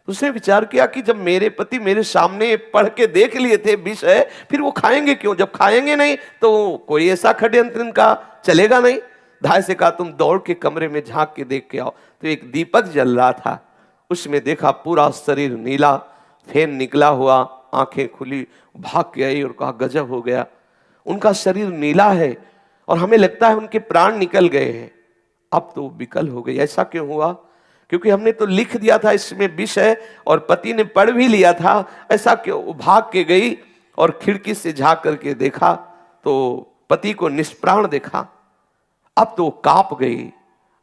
उसने विचार किया कि जब मेरे पति मेरे सामने पढ़ के देख लिए थे विष है, फिर वो खाएंगे क्यों, जब खाएंगे नहीं तो कोई ऐसा षड्यंत्र इनका चलेगा नहीं। धाय से कहा तुम दौड़ के कमरे में झांक के देख के आओ। तो एक दीपक जल रहा था, उसमें देखा पूरा शरीर नीला, फेन निकला हुआ, आंखें खुली, भाग के आई और कहा गजब हो गया, उनका शरीर नीला है और हमें लगता है उनके प्राण निकल गए हैं। अब तो विकल हो गई, ऐसा क्यों हुआ, क्योंकि हमने तो लिख दिया था इसमें विष है और पति ने पढ़ भी लिया था, ऐसा क्यों। भाग के गई और खिड़की से झांक करके देखा तो पति को निष्प्राण देखा। अब तो कांप गई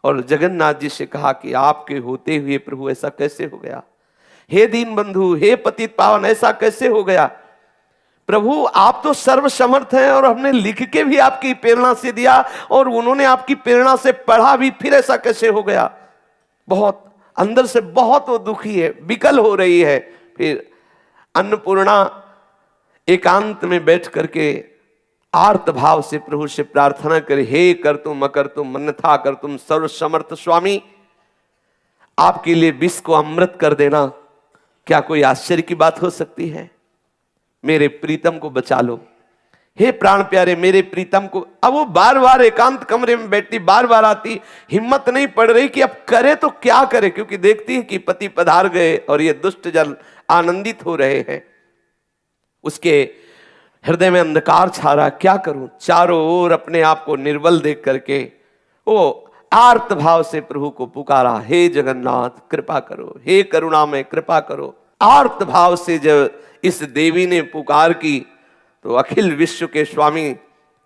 और जगन्नाथ जी से कहा कि आपके होते हुए प्रभु ऐसा कैसे हो गया, हे दीन बंधु, हे पतित पावन, ऐसा कैसे हो गया। प्रभु आप तो सर्वसमर्थ हैं और हमने लिख के भी आपकी प्रेरणा से दिया और उन्होंने आपकी प्रेरणा से पढ़ा भी, फिर ऐसा कैसे हो गया। बहुत अंदर से बहुत वो दुखी है, विकल हो रही है। फिर अन्नपूर्णा एकांत में बैठ करके आर्त भाव से प्रभु से प्रार्थना करे, हे कर तुम अकर तुम अन्यथा कर तुम सर्वसमर्थ स्वामी, आपके लिए विष को अमृत कर देना क्या कोई आश्चर्य की बात हो सकती है। मेरे प्रीतम को बचा लो, हे प्राण प्यारे मेरे प्रीतम को। अब वो बार बार एकांत कमरे में बैठती, बार बार आती, हिम्मत नहीं पड़ रही कि अब करे तो क्या करे, क्योंकि देखती है कि पति पधार गए और ये दुष्ट जन आनंदित हो रहे हैं। उसके हृदय में अंधकार छा रहा, क्या करूं। चारों ओर अपने आप को निर्बल देख करके वो आर्त भाव से प्रभु को पुकारा, हे जगन्नाथ कृपा करो, हे करुणा में कृपा करो। आर्त भाव से जब इस देवी ने पुकार की तो अखिल विश्व के स्वामी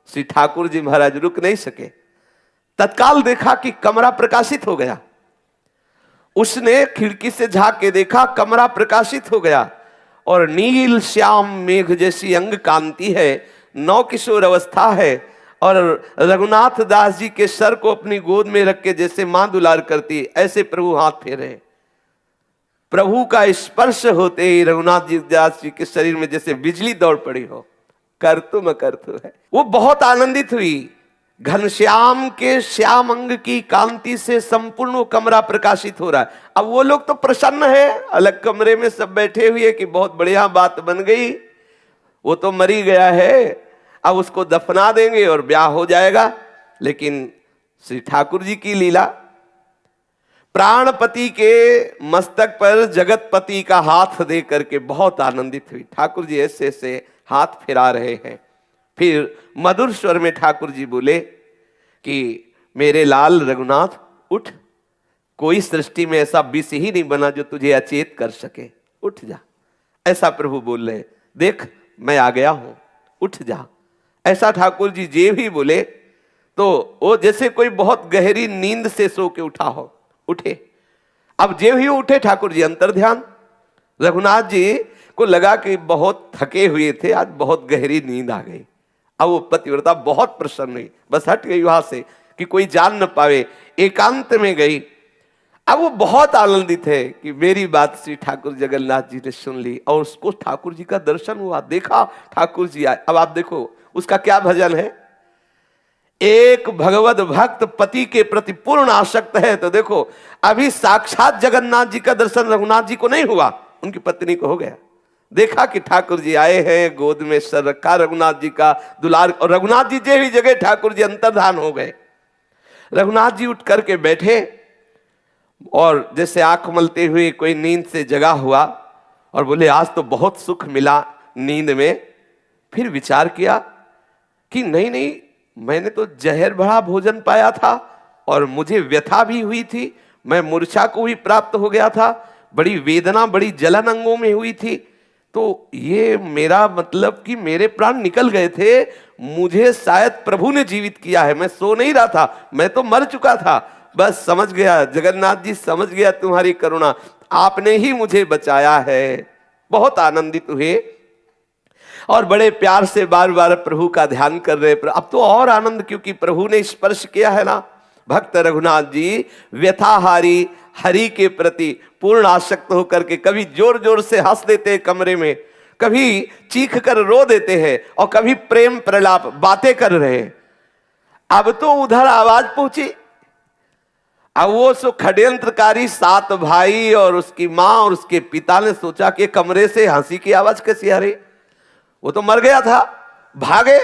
श्री ठाकुर जी महाराज रुक नहीं सके। तत्काल देखा कि कमरा प्रकाशित हो गया। उसने खिड़की से झांक के देखा, कमरा प्रकाशित हो गया और नील श्याम मेघ जैसी अंग कांति है, नौ किशोर अवस्था है, और रघुनाथ दास जी के सर को अपनी गोद में रख के जैसे मां दुलार करती, ऐसे प्रभु हाथ फेरे। प्रभु का स्पर्श होते ही रघुनाथ जी दास जी के शरीर में जैसे बिजली दौड़ पड़ी हो, कर तुम कर तू है। वो बहुत आनंदित हुई। घनश्याम के श्याम अंग की कांति से संपूर्ण वो कमरा प्रकाशित हो रहा है। अब वो लोग तो प्रसन्न है, अलग कमरे में सब बैठे हुए कि बहुत बढ़िया बात बन गई, वो तो मरी गया है, अब उसको दफना देंगे और ब्याह हो जाएगा। लेकिन श्री ठाकुर जी की लीला, प्राणपति के मस्तक पर जगतपति का हाथ दे करके बहुत आनंदित हुई। ठाकुर जी ऐसे ऐसे हाथ फिरा रहे हैं। फिर मधुर स्वर में ठाकुर जी बोले कि मेरे लाल रघुनाथ उठ, कोई सृष्टि में ऐसा विष ही नहीं बना जो तुझे अचेत कर सके, उठ जा। ऐसा प्रभु बोल रहे, देख मैं आ गया हूं, उठ जा। ऐसा ठाकुर जी जे भी बोले तो वो जैसे कोई बहुत गहरी नींद से सो के उठा हो, उठे। अब जे ही उठे ठाकुर जी अंतर ध्यान। रघुनाथ जी को लगा कि बहुत थके हुए थे, आज बहुत गहरी नींद आ गई। अब वो पतिव्रता बहुत प्रसन्न हुई, बस हट गई वहां से कि कोई जान न पावे, एकांत में गई। अब वो बहुत आनंदित है कि मेरी बात श्री ठाकुर जगन्नाथ जी ने सुन ली और उसको ठाकुर जी का दर्शन हुआ, देखा ठाकुर जी आए। अब आप देखो उसका क्या भजन है, एक भगवत भक्त पति के प्रति पूर्ण आसक्त है। तो देखो अभी साक्षात जगन्नाथ जी का दर्शन रघुनाथ जी को नहीं हुआ, उनकी पत्नी को हो गया। देखा कि ठाकुर जी आए हैं, गोद में सर रखा रघुनाथ जी का दुलार, और रघुनाथ जी जे भी जगह ठाकुर जी अंतर्धान हो गए। रघुनाथ जी उठ करके बैठे और जैसे आंख मलते हुए कोई नींद से जगा हुआ और बोले आज तो बहुत सुख मिला नींद में। फिर विचार किया कि नहीं नहीं, मैंने तो जहर भरा भोजन पाया था और मुझे व्यथा भी हुई थी, मैं मूर्छा को भी प्राप्त हो गया था, बड़ी वेदना बड़ी जलन अंगों में हुई थी, तो ये मेरा मतलब कि मेरे प्राण निकल गए थे, मुझे शायद प्रभु ने जीवित किया है, मैं सो नहीं रहा था, मैं तो मर चुका था। बस समझ गया जगन्नाथ जी, समझ गया तुम्हारी करुणा, आपने ही मुझे बचाया है। बहुत आनंदित हुए और बड़े प्यार से बार बार प्रभु का ध्यान कर रहे। अब तो और आनंद, क्योंकि प्रभु ने स्पर्श किया है ना। भक्त रघुनाथ जी व्यथाहारी हरि के प्रति पूर्ण आसक्त होकर के कभी जोर जोर से हंस देते हैं कमरे में, कभी चीख कर रो देते हैं और कभी प्रेम प्रलाप बातें कर रहे हैं। अब तो उधर आवाज पहुंची। अब वो सो षड्यंत्रकारी 7 भाई और उसकी मां और उसके पिता ने सोचा कि कमरे से हंसी की आवाज कैसी आ रही, वो तो मर गया था। भागे,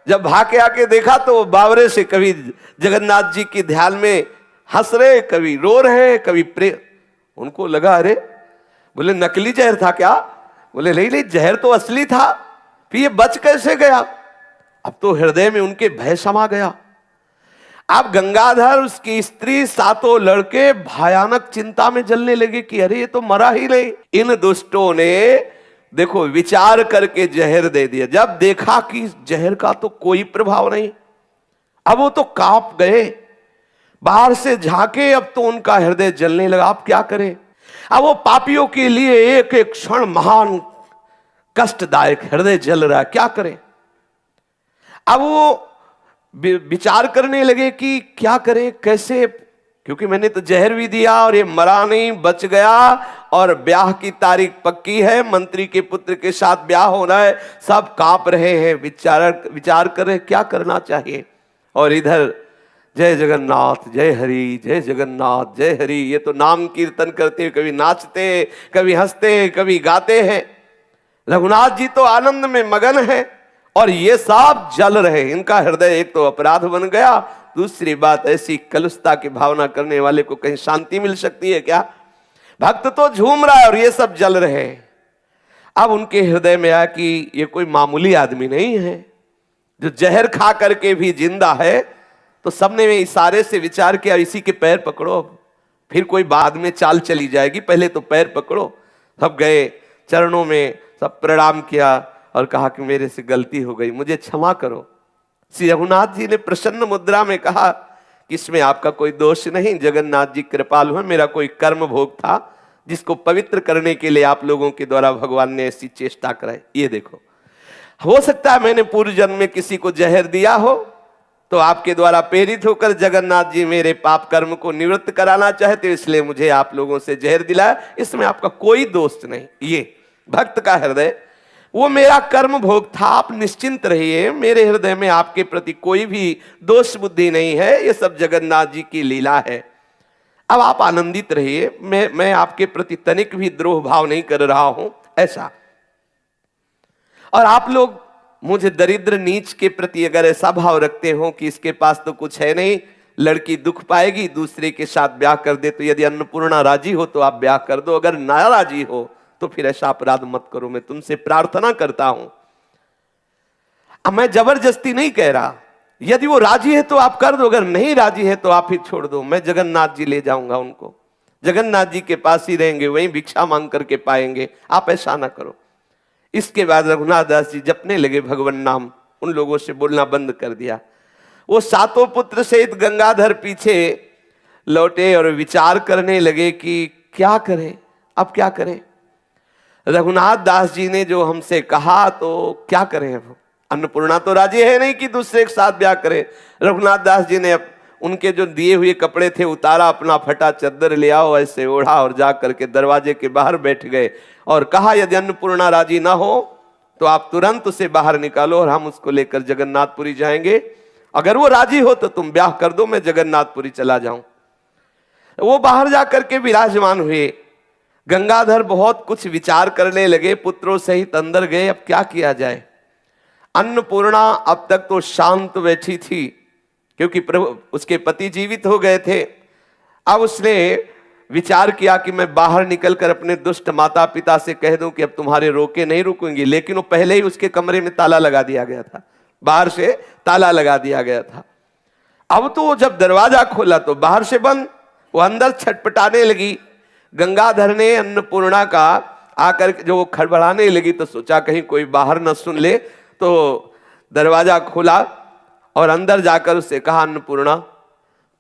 जब भाग के आके देखा तो बावरे से कभी जगन्नाथ जी के ध्यान में हंस रहे, कभी रो रहे, कभी प्रेम। उनको लगा अरे, बोले नकली जहर था क्या? बोले नहीं नहीं, जहर तो असली था, फिर ये बच कैसे गया? अब तो हृदय में उनके भय समा गया। अब गंगाधर, उसकी स्त्री, 7 लड़के भयानक चिंता में जलने लगे कि अरे ये तो मरा ही नहीं। इन दुष्टों ने देखो विचार करके जहर दे दिया। जब देखा कि जहर का तो कोई प्रभाव नहीं, अब वो तो कांप गए, बाहर से झांके, अब तो उनका हृदय जलने लगा। अब क्या करें? अब वो पापियों के लिए एक एक क्षण महान कष्टदायक, हृदय जल रहा है, क्या करें? अब वो विचार करने लगे कि क्या करें, कैसे, क्योंकि मैंने तो जहर भी दिया और ये मरा नहीं, बच गया, और ब्याह की तारीख पक्की है, मंत्री के पुत्र के साथ ब्याह होना है। सब कांप रहे हैं, विचार कर रहे क्या करना चाहिए। और इधर जय जगन्नाथ, जय हरि, जय जगन्नाथ, जय हरि, ये तो नाम कीर्तन करते, कभी नाचते, कभी हंसते, कभी गाते हैं। रघुनाथ जी तो आनंद में मगन है और ये सब जल रहे। इनका हृदय एक तो अपराध बन गया, दूसरी बात ऐसी कलुषता की भावना करने वाले को कहीं शांति मिल सकती है क्या? भक्त तो झूम रहा है और ये सब जल रहे हैं। अब उनके हृदय में आया कि ये कोई मामूली आदमी नहीं है जो जहर खा करके भी जिंदा है। तो सबने इशारे से विचार किया इसी के पैर पकड़ो, फिर कोई बाद में चाल चली जाएगी, पहले तो पैर पकड़ो। सब गए चरणों में, सब प्रणाम किया और कहा कि मेरे से गलती हो गई, मुझे क्षमा करो। श्री रघुनाथ जी ने प्रसन्न मुद्रा में कहा कि इसमें आपका कोई दोष नहीं, जगन्नाथ जी कृपालु हैं, मेरा कोई कर्म भोग था जिसको पवित्र करने के लिए आप लोगों के द्वारा भगवान ने ऐसी चेष्टा कराई। ये देखो, हो सकता है मैंने पूर्व जन्म में किसी को जहर दिया हो, तो आपके द्वारा प्रेरित होकर जगन्नाथ जी मेरे पाप कर्म को निवृत्त कराना चाहते, इसलिए मुझे आप लोगों से जहर दिलाया। इसमें आपका कोई दोष नहीं। ये भक्त का हृदय, वो मेरा कर्म भोग था। आप निश्चिंत रहिए, मेरे हृदय में आपके प्रति कोई भी दोष बुद्धि नहीं है। ये सब जगन्नाथ जी की लीला है। अब आप आनंदित रहिए, मैं आपके प्रति तनिक भी द्रोह भाव नहीं कर रहा हूं, ऐसा। और आप लोग मुझे दरिद्र नीच के प्रति अगर ऐसा भाव रखते हो कि इसके पास तो कुछ है नहीं, लड़की दुख पाएगी, दूसरे के साथ ब्याह कर दे, तो यदि अन्नपूर्णा राजी हो तो आप ब्याह कर दो। अगर ना राजी हो तो फिर ऐसा अपराध मत करो, मैं तुमसे प्रार्थना करता हूं। अब मैं जबरदस्ती नहीं कह रहा, यदि वो राजी है तो आप कर दो, अगर नहीं राजी है तो आप ही छोड़ दो। मैं जगन्नाथ जी ले जाऊंगा उनको, जगन्नाथ जी के पास ही रहेंगे, वहीं भिक्षा मांग करके पाएंगे। आप ऐसा ना करो। इसके बाद रघुनाथ दास जी जपने लगे भगवान नाम, उन लोगों से बोलना बंद कर दिया। वो सातों पुत्र सहित गंगाधर पीछे लौटे और विचार करने लगे कि क्या करें, अब क्या करें। रघुनाथ दास जी ने जो हमसे कहा तो क्या करें। अब अन्नपूर्णा तो राजी है नहीं कि दूसरे के साथ ब्याह करें। रघुनाथ दास जी ने उनके जो दिए हुए कपड़े थे उतारा, अपना फटा चद्दर ले आओ, ऐसे ओढ़ा और जा करके दरवाजे के बाहर बैठ गए और कहा, यदि अन्नपूर्णा राजी ना हो तो आप तुरंत उसे बाहर निकालो और हम उसको लेकर जगन्नाथपुरी जाएंगे। अगर वो राजी हो तो तुम ब्याह कर दो, मैं जगन्नाथपुरी चला जाऊं। वो बाहर जाकर के विराजमान हुए। गंगाधर बहुत कुछ विचार करने लगे, पुत्रों सहित अंदर गए। अब क्या किया जाए। अन्नपूर्णा अब तक तो शांत बैठी थी, क्योंकि प्रभु उसके पति जीवित हो गए थे। अब उसने विचार किया कि मैं बाहर निकलकर अपने दुष्ट माता पिता से कह दूं कि अब तुम्हारे रोके नहीं रुकेंगी, लेकिन वो पहले ही उसके कमरे में ताला लगा दिया गया था, बाहर से ताला लगा दिया गया था। अब तो जब दरवाजा खोला तो बाहर से बंद, वो अंदर छटपटाने लगी। गंगाधर ने अन्नपूर्णा का आकर जो खड़बड़ाने लगी तो सोचा कहीं कोई बाहर न सुन ले, तो दरवाजा खोला और अंदर जाकर उससे कहा, अन्नपूर्णा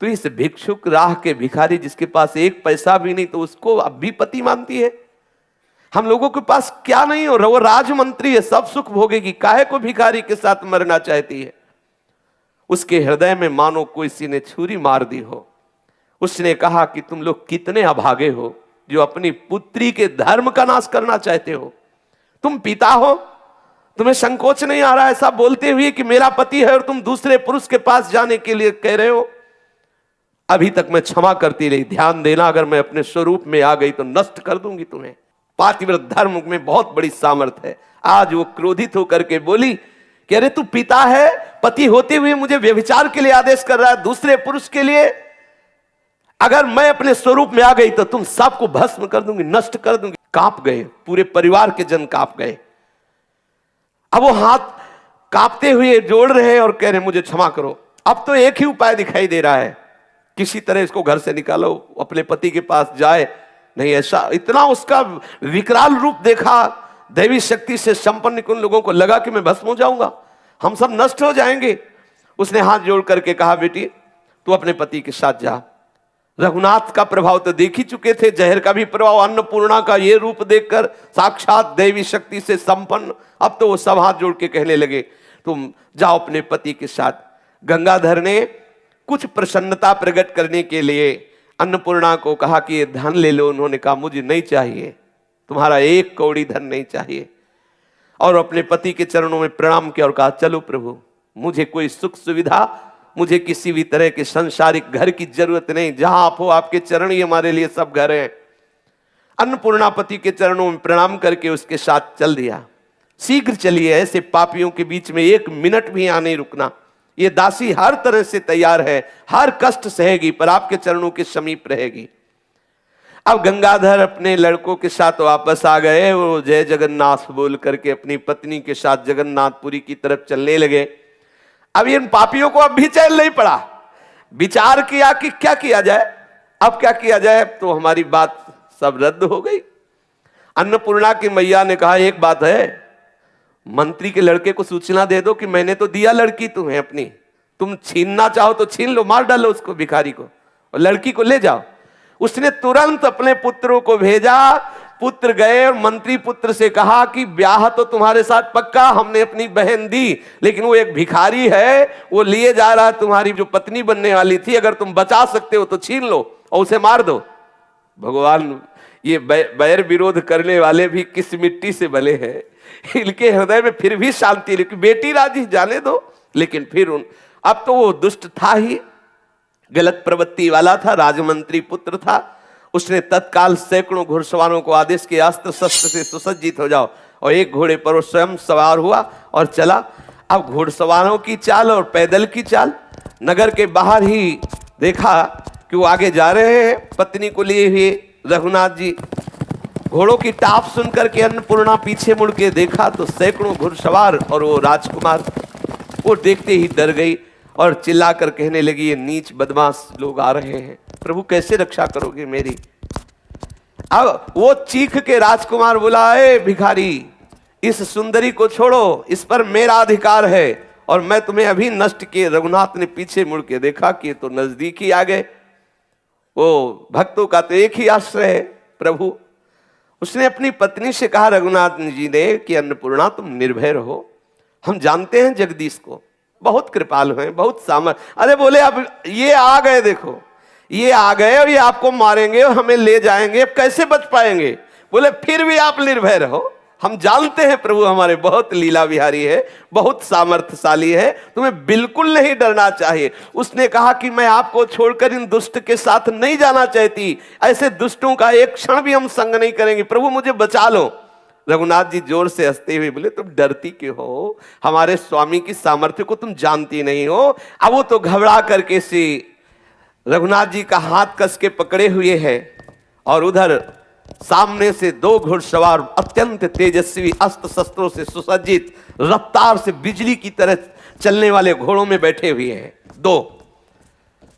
तो इस भिक्षुक राह के भिखारी जिसके पास एक पैसा भी नहीं, तो उसको अब भी पति मानती है। हम लोगों के पास क्या नहीं हो रहा, वो राजमंत्री है, सब सुख भोगेगी, काहे को भिखारी के साथ मरना चाहती है। उसके हृदय में मानो कोई किसी ने छुरी मार दी हो। उसने कहा कि तुम लोग कितने अभागे हो जो अपनी पुत्री के धर्म का नाश करना चाहते हो। तुम पिता हो, तुम्हें संकोच नहीं आ रहा ऐसा बोलते हुए कि मेरा पति है और तुम दूसरे पुरुष के पास जाने के लिए कह रहे हो। अभी तक मैं क्षमा करती रही, ध्यान देना, अगर मैं अपने स्वरूप में आ गई तो नष्ट कर दूंगी तुम्हें। पातिव्रत धर्म में बहुत बड़ी सामर्थ्य है। आज वो क्रोधित होकर के बोली कि अरे तू पिता है, पति होते हुए मुझे व्यभिचार के लिए आदेश कर रहा है, दूसरे पुरुष के लिए। अगर मैं अपने स्वरूप में आ गई तो तुम सबको भस्म कर दूंगी, नष्ट कर दूंगी। कांप गए, पूरे परिवार के जन कांप गए। अब वो हाथ कांपते हुए जोड़ रहे हैं और कह रहे मुझे क्षमा करो। अब तो एक ही उपाय दिखाई दे रहा है, किसी तरह इसको घर से निकालो, अपने पति के पास जाए। नहीं ऐसा, इतना उसका विकराल रूप देखा, दैवी शक्ति से संपन्न उन लोगों को लगा कि मैं भस्म हो जाऊंगा, हम सब नष्ट हो जाएंगे। उसने हाथ जोड़ करके कहा, बेटी तू अपने पति के साथ जा। रघुनाथ का प्रभाव तो देख ही चुके थे, जहर का भी प्रभाव, अन्नपूर्णा का ये रूप देखकर साक्षात दैवी शक्ति से संपन्न। अब तो वो सब हाथ जोड़ के कहने लगे तुम जाओ अपने पति के साथ। गंगाधर ने कुछ प्रसन्नता प्रकट करने के लिए अन्नपूर्णा को कहा कि ये धन ले लो। उन्होंने कहा मुझे नहीं चाहिए, तुम्हारा एक कौड़ी धन नहीं चाहिए। और अपने पति के चरणों में प्रणाम किया और कहा, चलो प्रभु, मुझे कोई सुख सुविधा, मुझे किसी भी तरह के संसारिक घर की जरूरत नहीं, जहां आप हो आपके चरण ही हमारे लिए सब घर हैं। अन्नपूर्णा पति के चरणों में प्रणाम करके उसके साथ चल दिया। शीघ्र चलिए, ऐसे पापियों के बीच में एक मिनट भी यहाँ नहीं रुकना। ये दासी हर तरह से तैयार है, हर कष्ट सहेगी, पर आपके चरणों के समीप रहेगी। अब गंगाधर अपने लड़कों के साथ वापस आ गए। वो जय जगन्नाथ बोल करके अपनी पत्नी के साथ जगन्नाथपुरी की तरफ चलने लगे। अब इन पापियों को अब भी चैन नहीं पड़ा। विचार किया कि क्या किया जाए, अब क्या किया जाए, तो हमारी बात सब रद्द हो गई। अन्नपूर्णा की मैया ने कहा, एक बात है, मंत्री के लड़के को सूचना दे दो कि मैंने तो दिया लड़की तुम्हें अपनी, तुम छीनना चाहो तो छीन लो, मार डालो उसको भिखारी को और लड़की को ले जाओ। उसने तुरंत अपने पुत्रों को भेजा। पुत्र गए और मंत्री पुत्र से कहा कि ब्याह तो तुम्हारे साथ पक्का, हमने अपनी बहन दी, लेकिन वो एक भिखारी है, वो लिए जा रहा है तुम्हारी जो पत्नी बनने वाली थी, अगर तुम बचा सकते हो तो छीन लो और उसे मार दो। भगवान, ये बैर विरोध करने वाले भी किस मिट्टी से बने हैं, इनके हृदय में फिर भी शांति, लेकिन बेटी राजी, जाने दो। लेकिन फिर अब तो वो दुष्ट था ही, गलत प्रवृत्ति वाला था, राजमंत्री पुत्र था। उसने तत्काल सैकड़ों घुड़सवारों को आदेश किया, अस्त्र शस्त्र से सुसज्जित हो जाओ, और एक घोड़े पर वो स्वयं सवार हुआ और चला। अब घुड़सवारों की चाल और पैदल की चाल, नगर के बाहर ही देखा कि वो आगे जा रहे हैं पत्नी को लिए हुए रघुनाथ जी। घोड़ों की टाप सुनकर के अन्नपूर्णा पीछे मुड़ के देखा तो सैकड़ों घुड़सवार और वो राजकुमार, वो देखते ही डर गई और चिल्लाकर कहने लगी, ये नीच बदमाश लोग आ रहे हैं, प्रभु कैसे रक्षा करोगे मेरी। अब वो चीख के राजकुमार बोला, ए भिखारी, इस सुंदरी को छोड़ो, इस पर मेरा अधिकार है और मैं तुम्हें अभी नष्ट किए। रघुनाथ ने पीछे मुड़ के देखा कि तो नजदीक ही आ गए। वो भक्तों का तो एक ही आश्रय है प्रभु। उसने अपनी पत्नी से कहा, रघुनाथ जी ने, कि अन्नपूर्णा तुम निर्भय रहो, हम जानते हैं जगदीश को, बहुत कृपालु हैं, बहुत सामर्थ। अरे बोले, अब ये आ गए, देखो ये आ गए और ये आपको मारेंगे और हमें ले जाएंगे, अब कैसे बच पाएंगे। बोले फिर भी आप निर्भय रहो, हम जानते हैं प्रभु हमारे बहुत लीला विहारी है, बहुत सामर्थ्यशाली है, तुम्हें बिल्कुल नहीं डरना चाहिए। उसने कहा कि मैं आपको छोड़कर इन दुष्ट के साथ नहीं जाना चाहती, ऐसे दुष्टों का एक क्षण भी हम संग नहीं करेंगे, प्रभु मुझे बचा लो। रघुनाथ जी जोर से हंसते हुए बोले, तुम डरती क्यों हो, हमारे स्वामी की सामर्थ्य को तुम जानती नहीं हो। अब वो तो घबरा करके से रघुनाथ जी का हाथ कस के पकड़े हुए है और उधर सामने से दो घुड़सवार अत्यंत तेजस्वी अस्त्र शस्त्रों से सुसज्जित, रफ्तार से बिजली की तरह चलने वाले घोड़ों में बैठे हुए हैं दो।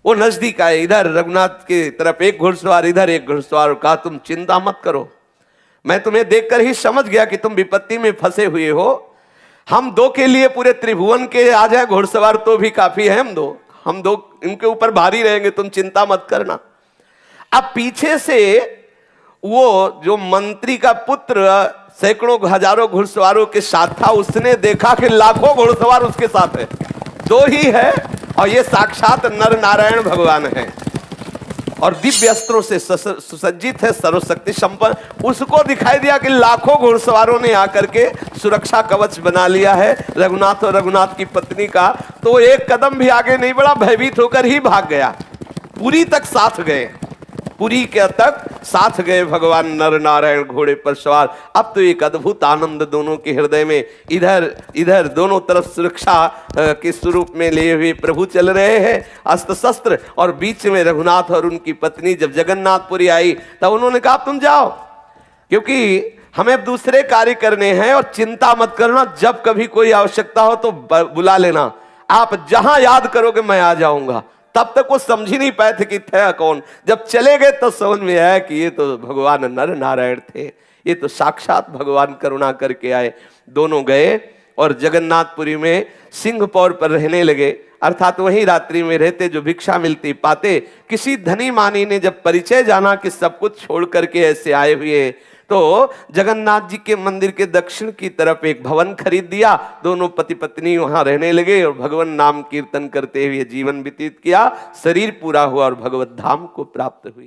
वो नजदीक आए, इधर रघुनाथ की तरफ एक घुड़सवार, इधर एक घुड़सवार। कहा, तुम चिंता मत करो, मैं तुम्हें देखकर ही समझ गया कि तुम विपत्ति में फंसे हुए हो। हम दो के लिए पूरे त्रिभुवन के आ जाए घुड़सवार तो भी काफी है, हम दो इनके ऊपर भारी रहेंगे, तुम चिंता मत करना। अब पीछे से वो जो मंत्री का पुत्र सैकड़ों हजारों घुड़सवारों के साथ था, उसने देखा कि लाखों घुड़सवार उसके साथ है, दो ही है और ये साक्षात नर नारायण भगवान है और दिव्य अस्त्रों से सुसज्जित है, सर्वशक्ति संपन्न। उसको दिखाई दिया कि लाखों घुड़सवारों ने आकर के सुरक्षा कवच बना लिया है रघुनाथ और रघुनाथ की पत्नी का। तो एक कदम भी आगे नहीं बढ़ा, भयभीत होकर ही भाग गया। पुरी तक साथ गए, पुरी के तक साथ गए भगवान नर नारायण घोड़े पर सवार। अब तो एक अद्भुत आनंद दोनों के हृदय में, इधर इधर दोनों तरफ सुरक्षा के स्वरूप में लिए हुए प्रभु चल रहे हैं, अस्त्र शस्त्र, और बीच में रघुनाथ और उनकी पत्नी। जब जगन्नाथपुरी आई तब उन्होंने कहा, तुम जाओ, क्योंकि हमें दूसरे कार्य करने हैं और चिंता मत करना, जब कभी कोई आवश्यकता हो तो बुला लेना, आप जहां याद करोगे मैं आ जाऊंगा। तब तक वो समझ ही नहीं पाए थे कि थे कौन। जब चले गए तो समझ में आया कि ये तो भगवान नर नारायण थे, ये तो साक्षात भगवान करुणा करके आए। दोनों गए और जगन्नाथपुरी में सिंहपौर पर रहने लगे, अर्थात वही रात्रि में रहते, जो भिक्षा मिलती पाते। किसी धनी मानी ने जब परिचय जाना कि सब कुछ छोड़ करके ऐसे आए हुए, तो जगन्नाथ जी के मंदिर के दक्षिण की तरफ एक भवन खरीद दिया। दोनों पति पत्नी वहां रहने लगे और भगवान नाम कीर्तन करते हुए जीवन व्यतीत किया। शरीर पूरा हुआ और भगवत धाम को प्राप्त हुए।